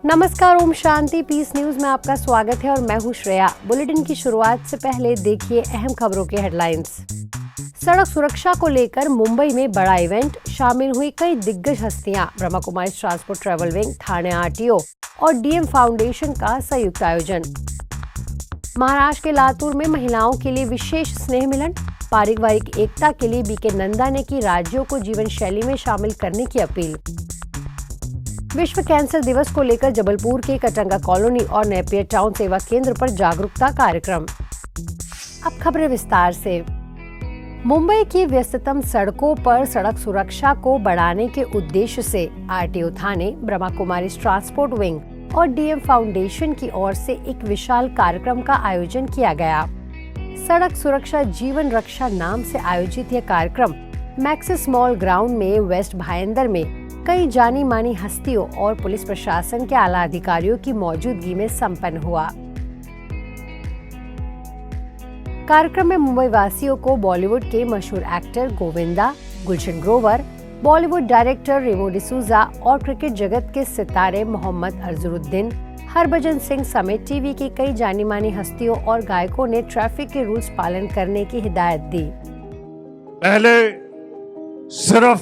नमस्कार, Om Shanti piece news में आपका स्वागत है और मैं हूं श्रेया। बुलेटिन की शुरुआत से पहले देखिए अहम खबरों के हेडलाइंस। सड़क सुरक्षा को लेकर मुंबई में बड़ा इवेंट, शामिल हुई कई दिग्गज हस्तियां। Brahma Kumari transport travel wing, थाने आरटीओ और डीएम फाउंडेशन का संयुक्त आयोजन। महाराष्ट्र के लातूर में महिलाओं के लिए विशेष स्नेह मिलन, पारिवारिक एकता के लिए बीके नंदा ने की राज्यों को जीवन शैली में शामिल करने की अपील। विश्व कैंसर दिवस को लेकर जबलपुर के कटंगा कॉलोनी और नेपियर टाउन सेवा केंद्र पर जागरूकता कार्यक्रम। अब खबरें विस्तार से। मुंबई की व्यस्ततम सड़कों पर सड़क सुरक्षा को बढ़ाने के उद्देश्य से आरटीओ थाने, ब्रह्मा कुमारी ट्रांसपोर्ट विंग और डीएम फाउंडेशन की ओर से एक विशाल कार्यक्रम का आयोजन किया गया। सड़क सुरक्षा जीवन रक्षा नाम से आयोजित यह कार्यक्रम मैक्सिस मॉल ग्राउंड में वेस्ट भायंदर में कई जानी मानी हस्तियों और पुलिस प्रशासन के आला अधिकारियों की मौजूदगी में संपन्न हुआ। कार्यक्रम में मुंबई वासियों को बॉलीवुड के मशहूर एक्टर गोविंदा, गुलशन ग्रोवर, बॉलीवुड डायरेक्टर रेमो डिसूजा और क्रिकेट जगत के सितारे मोहम्मद अजहरुद्दीन, हरभजन सिंह समेत टीवी की कई जानी मानी हस्तियों और गायकों ने ट्रैफिक के रूल्स पालन करने की हिदायत दी। पहले सिर्फ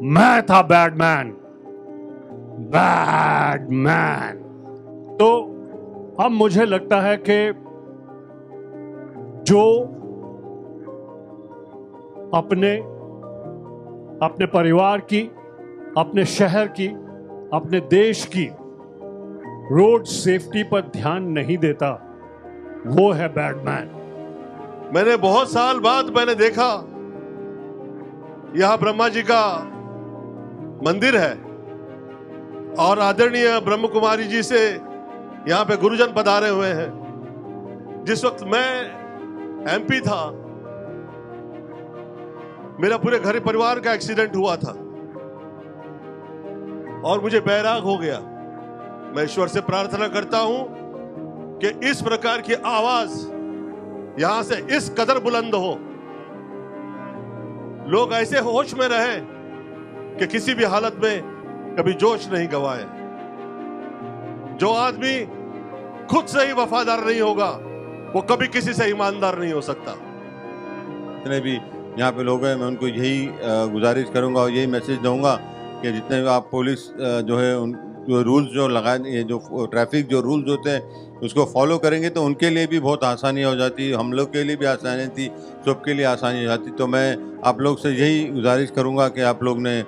मैं था बैडमैन, तो अब मुझे लगता है कि जो अपने परिवार की, अपने शहर की, अपने देश की रोड सेफ्टी पर ध्यान नहीं देता, वो है बैडमैन। मैंने बहुत साल बाद देखा यहां ब्रह्मा जी का मंदिर है और आदरणीय ब्रह्म कुमारी जी से यहां पे गुरुजन पधारे हुए हैं। जिस वक्त मैं एमपी था, मेरा पूरे घर परिवार का एक्सीडेंट हुआ था और मुझे बैराग हो गया। मैं ईश्वर से प्रार्थना करता हूं कि इस प्रकार की आवाज यहां से इस कदर बुलंद हो, लोग ऐसे होश में रहे कि किसी भी हालत में कभी जोश नहीं गवाए। जो आदमी खुद से ही वफादार नहीं होगा, वो कभी किसी से ईमानदार नहीं हो सकता। जितने भी यहाँ पे लोग हैं, मैं उनको यही गुजारिश करूंगा और यही मैसेज दूंगा कि जितने भी आप पुलिस जो है उन जो रूल्स जो लगाए, जो ट्रैफिक जो रूल्स होते हैं उसको फॉलो करेंगे तो उनके लिए भी बहुत आसानी हो जाती, हम लोग के लिए भी आसानी थी, सबके लिए आसानी हो जाती। तो मैं आप लोग से यही गुजारिश करूंगा कि आप लोग ने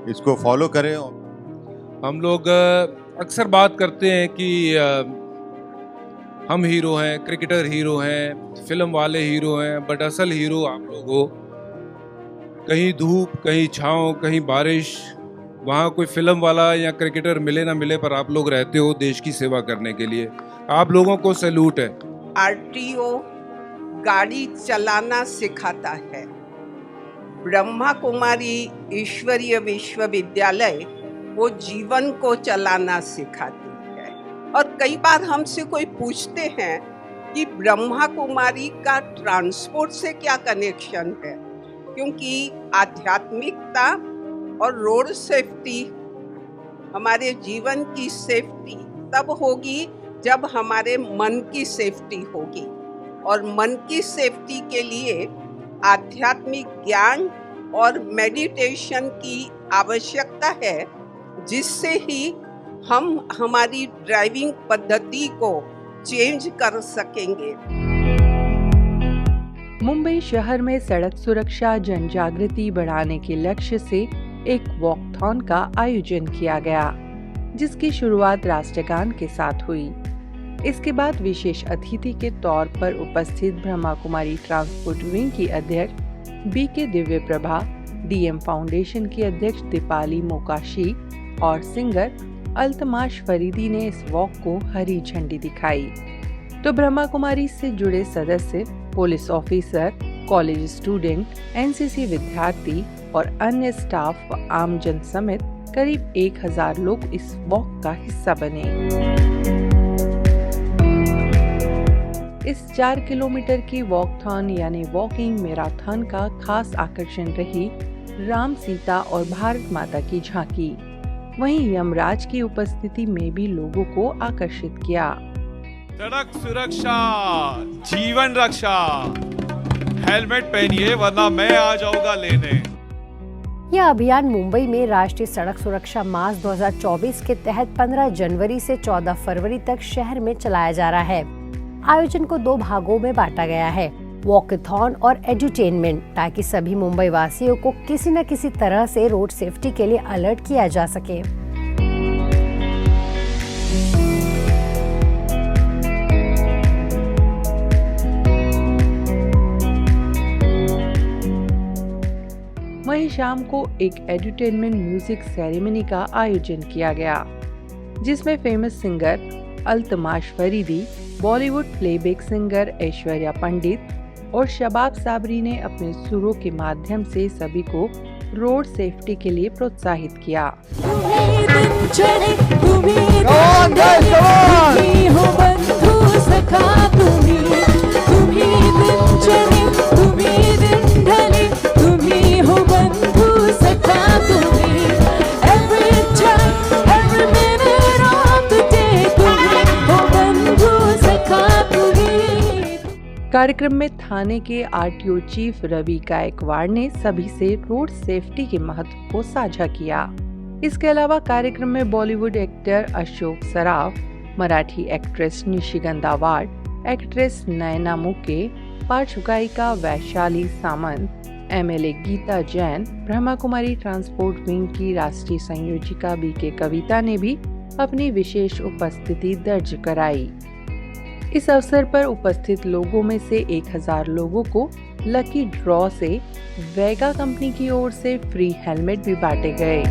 इसको फॉलो करें। हम लोग अक्सर बात करते हैं कि हम हीरो हैं, क्रिकेटर हीरो हैं, फिल्म वाले हीरो हैं, बट असल हीरो आप लोग हो। कहीं धूप, कहीं छाँव, कहीं बारिश, वहाँ कोई फिल्म वाला या क्रिकेटर मिले ना मिले, पर आप लोग रहते हो देश की सेवा करने के लिए। आप लोगों को सैल्यूट है। आरटीओ गाड़ी चलाना सिखाता है, ब्रह्मा कुमारी ईश्वरीय विश्वविद्यालय वो जीवन को चलाना सिखाती है। और कई बार हमसे कोई पूछते हैं कि ब्रह्मा कुमारी का ट्रांसपोर्ट से क्या कनेक्शन है, क्योंकि आध्यात्मिकता और रोड सेफ्टी, हमारे जीवन की सेफ्टी तब होगी जब हमारे मन की सेफ्टी होगी, और मन की सेफ्टी के लिए आध्यात्मिक ज्ञान और मेडिटेशन की आवश्यकता है, जिससे ही हम हमारी ड्राइविंग पद्धति को चेंज कर सकेंगे। मुंबई शहर में सड़क सुरक्षा जन जागृति बढ़ाने के लक्ष्य से एक वॉकथॉन का आयोजन किया गया, जिसकी शुरुआत राष्ट्रगान के साथ हुई। इसके बाद विशेष अतिथि के तौर पर उपस्थित ब्रह्मा कुमारी ट्रांसपोर्ट विंग की अध्यक्ष BK Divya Prabha, DM foundation की अध्यक्ष दीपाली मोकाशी और सिंगर अल्तमाश फरीदी ने इस वॉक को हरी झंडी दिखाई। तो ब्रह्मा कुमारी से जुड़े सदस्य, police officer, college student, NCC विद्यार्थी और अन्य स्टाफ व आमजन समेत करीब 1000 लोग इस वॉक का हिस्सा बने। इस 4 किलोमीटर की वॉकथॉन यानी वॉकिंग मैराथन का खास आकर्षण रही राम, सीता और भारत माता की झांकी। वहीं यमराज की उपस्थिति में भी लोगों को आकर्षित किया। सड़क सुरक्षा जीवन रक्षा, हेलमेट पहनिए वरना मैं आ जाऊंगा लेने। यह अभियान मुंबई में राष्ट्रीय सड़क सुरक्षा मास 2024 के तहत 15 जनवरी से 14 फरवरी तक शहर में चलाया जा रहा है। आयोजन को 2 भागों में बांटा गया है, वॉकथॉन और एड्यूटेनमेंट, ताकि सभी मुंबई वासियों को किसी न किसी तरह से रोड सेफ्टी के लिए अलर्ट किया जा सके। वहीं शाम को एक एड्यूटेनमेंट म्यूजिक सेरेमनी का आयोजन किया गया, जिसमें famous singer Altamash Faridi, Bollywood playback singer Aishwarya Pandit और शबाब साबरी ने अपने सुरों के माध्यम से सभी को रोड सेफ्टी के लिए प्रोत्साहित किया। कार्यक्रम में थाने के आरटीओ चीफ रवि गायकवाड़ ने सभी से रोड सेफ्टी के महत्व को साझा किया। इसके अलावा कार्यक्रम में बॉलीवुड एक्टर अशोक सराफ, मराठी एक्ट्रेस निशिगंधा वाड, एक्ट्रेस नयना मुके, पार्श्व गायिका वैशाली सामंत, MLA Geeta Jain, Brahma Kumari transport wing की राष्ट्रीय संयोजिका बीके कविता ने भी अपनी विशेष उपस्थिति दर्ज कराई। इस अवसर पर उपस्थित लोगों में से 1000 लोगों को लकी ड्रॉ से वेगा कंपनी की ओर से फ्री हेलमेट भी बांटे गए।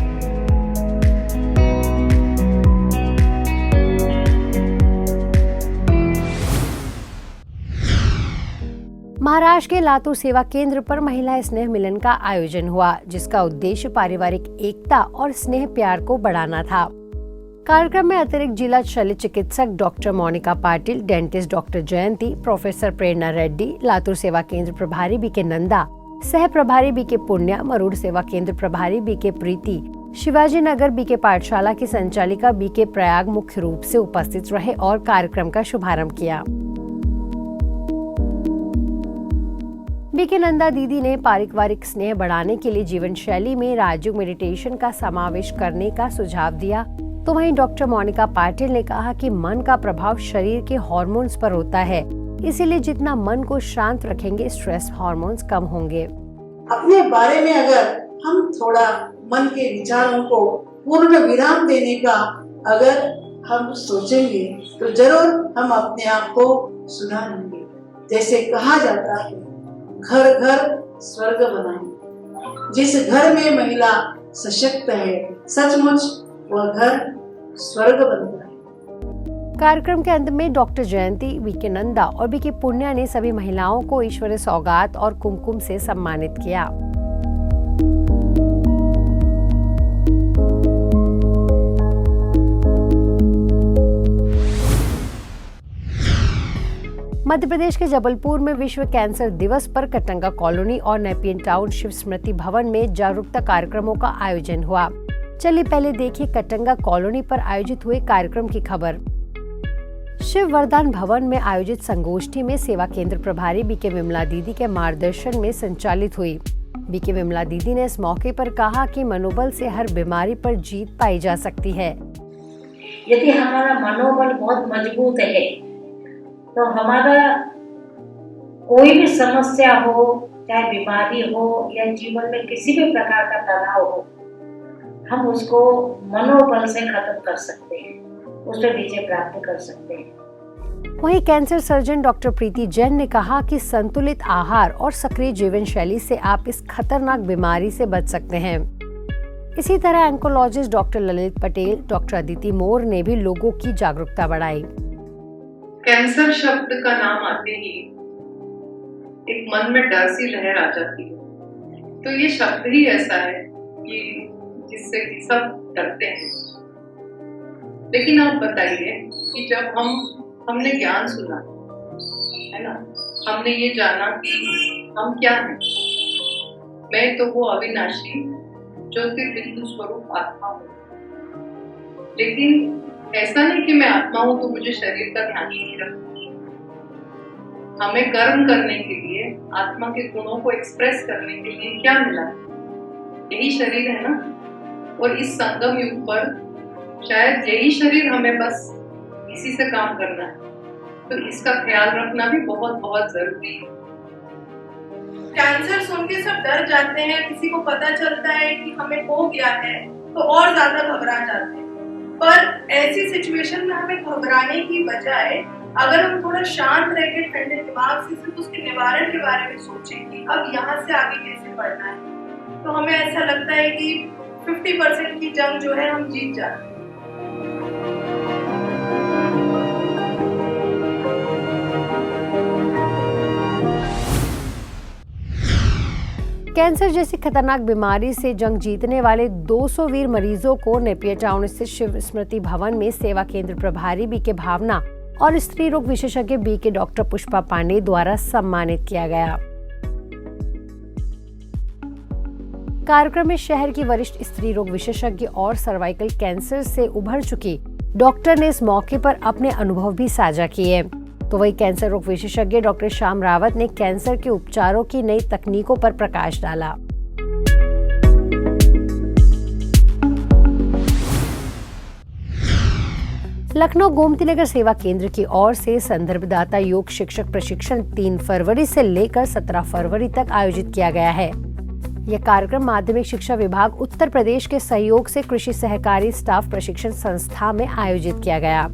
महाराष्ट्र के लातूर सेवा केंद्र पर महिला स्नेह मिलन का आयोजन हुआ, जिसका उद्देश्य पारिवारिक एकता और स्नेह प्यार को बढ़ाना था। कार्यक्रम में अतिरिक्त जिला शल्य चिकित्सक doctor Monika Patil, dentist doctor Jayanti, professor Prerna Reddy, Latur सेवा केंद्र प्रभारी बीके नंदा, सह प्रभारी बीके पुण्या, मरूड सेवा केंद्र प्रभारी बीके प्रीति, शिवाजी नगर बीके पाठशाला की संचालिका बीके प्रयाग मुख्य रूप से उपस्थित रहे और कार्यक्रम का शुभारंभ किया। बीके नंदा दीदी ने पारिवारिक स्नेह बढ़ाने के लिए जीवन शैली में राजयोग मेडिटेशन का समावेश करने का सुझाव दिया, तो वहीं डॉक्टर मोनिका पाटिल ने कहा कि मन का प्रभाव शरीर के हार्मोन्स पर होता है, इसीलिए जितना मन को शांत रखेंगे स्ट्रेस हार्मोन्स कम होंगे। अपने बारे में अगर हम थोड़ा मन के विचारों को पूर्ण विराम देने का अगर हम सोचेंगे तो जरूर हम अपने आप को सुधारेंगे। जैसे कहा जाता है, घर घर स्वर्ग बनाए। जिस घर में महिला सशक्त है, सचमुच वह घर स्वर्ग बनता है। कार्यक्रम के अंत में डॉक्टर जयंती, बीके नंदा और बीके पुण्या ने सभी महिलाओं को ईश्वरीय सौगात और कुमकुम से सम्मानित किया। मध्य प्रदेश के जबलपुर में विश्व कैंसर दिवस पर कटंगा कॉलोनी और नेपियन टाउन शिव स्मृति भवन में जागरूकता कार्यक्रमों का आयोजन हुआ। चलिए पहले देखिए कटंगा कॉलोनी पर आयोजित हुए कार्यक्रम की खबर। शिव वरदान भवन में आयोजित संगोष्ठी में सेवा केंद्र प्रभारी बीके विमला दीदी के मार्गदर्शन में संचालित हुई। बीके विमला दीदी ने इस मौके पर कहा कि मनोबल से हर बीमारी पर जीत पाई जा सकती है। यदि हमारा मनोबल बहुत मजबूत है तो हमारा कोई भी समस्या हो, चाहे बीमारी हो या जीवन में किसी भी प्रकार का तनाव हो, हम उसको मनोबल से खत्म कर सकते हैं, उस पर विजय प्राप्त कर सकते हैं। वहीं कैंसर सर्जन डॉक्टर प्रीति जैन ने कहा कि संतुलित आहार और सक्रिय जीवन शैली से आप इस खतरनाक बीमारी से बच सकते हैं। इसी तरह एंकोलॉजिस्ट डॉक्टर ललित पटेल, डॉक्टर अदिति मोर ने भी लोगों की जागरूकता बढ़ाई। कैंसर शब्द का नाम आते ही एक मन में डर सी लहर आ जाती है, तो ये शब्द ही ऐसा है कि जिससे कि सब डरते हैं। लेकिन आप बताइए कि जब हमने ज्ञान सुना है ना, हमने ये जाना कि हम क्या हैं। मैं तो वो अविनाशी ज्योतिर्बिंदु स्वरूप आत्मा हूँ लेकिन ऐसा नहीं कि मैं आत्मा हूं तो मुझे शरीर का ध्यान ही नहीं रखूंगी। हमें कर्म करने के लिए, आत्मा के गुणों को एक्सप्रेस करने के लिए क्या मिला? यही शरीर है ना। और इस संगम युग पर शायद यही शरीर हमें बस इसी से काम करना है, तो इसका ख्याल रखना भी बहुत बहुत जरूरी है। कैंसर सुन के सब डर जाते हैं, किसी को पता चलता है कि हमें हो गया है तो और ज्यादा घबरा जाते हैं। पर ऐसी सिचुएशन में हमें घबराने की बजाय अगर हम थोड़ा शांत रह के ठंडे दिमाग से सिर्फ उसके निवारण के बारे में सोचें कि अब यहाँ से आगे कैसे बढ़ना है, तो हमें ऐसा लगता है कि 50% की जंग जो है हम जीत जाते हैं। कैंसर जैसी खतरनाक बीमारी से जंग जीतने वाले 200 वीर मरीजों को नेपियर टाउन स्थित शिव स्मृति भवन में सेवा केंद्र प्रभारी बीके भावना और स्त्री रोग विशेषज्ञ बीके डॉक्टर पुष्पा पांडे द्वारा सम्मानित किया गया। कार्यक्रम में शहर की वरिष्ठ स्त्री रोग विशेषज्ञ और सर्वाइकल कैंसर से उभर चुकी डॉक्टर ने इस मौके पर अपने अनुभव भी साझा किए। तो वही कैंसर रोग विशेषज्ञ डॉक्टर श्याम रावत ने कैंसर के उपचारों की नई तकनीकों पर प्रकाश डाला। लखनऊ गोमतीनगर सेवा केंद्र की ओर से संदर्भदाता योग शिक्षक प्रशिक्षण 3 फरवरी से लेकर 17 फरवरी तक आयोजित किया गया है। यह कार्यक्रम माध्यमिक शिक्षा विभाग उत्तर प्रदेश के सहयोग से कृषि सहकारी स्टाफ प्रशिक्षण संस्था में आयोजित किया गया।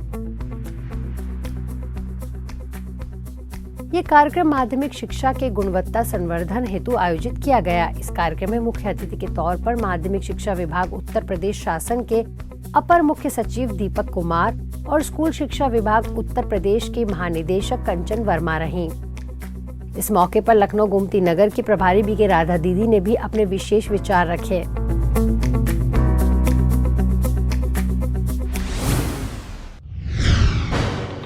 ये कार्यक्रम माध्यमिक शिक्षा के गुणवत्ता संवर्धन हेतु आयोजित किया गया। इस कार्यक्रम में मुख्य अतिथि के तौर पर माध्यमिक शिक्षा विभाग उत्तर प्रदेश शासन के अपर मुख्य सचिव दीपक कुमार और स्कूल शिक्षा विभाग उत्तर प्रदेश की महानिदेशक कंचन वर्मा रहीं। इस मौके पर लखनऊ गोमती नगर की प्रभारी बीके राधा दीदी ने भी अपने विशेष विचार रखे।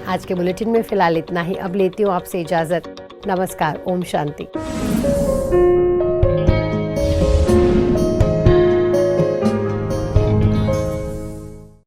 आज के बुलेटिन में फिलहाल इतना ही। अब लेती हूँ आपसे इजाजत। नमस्कार। ओम शांति।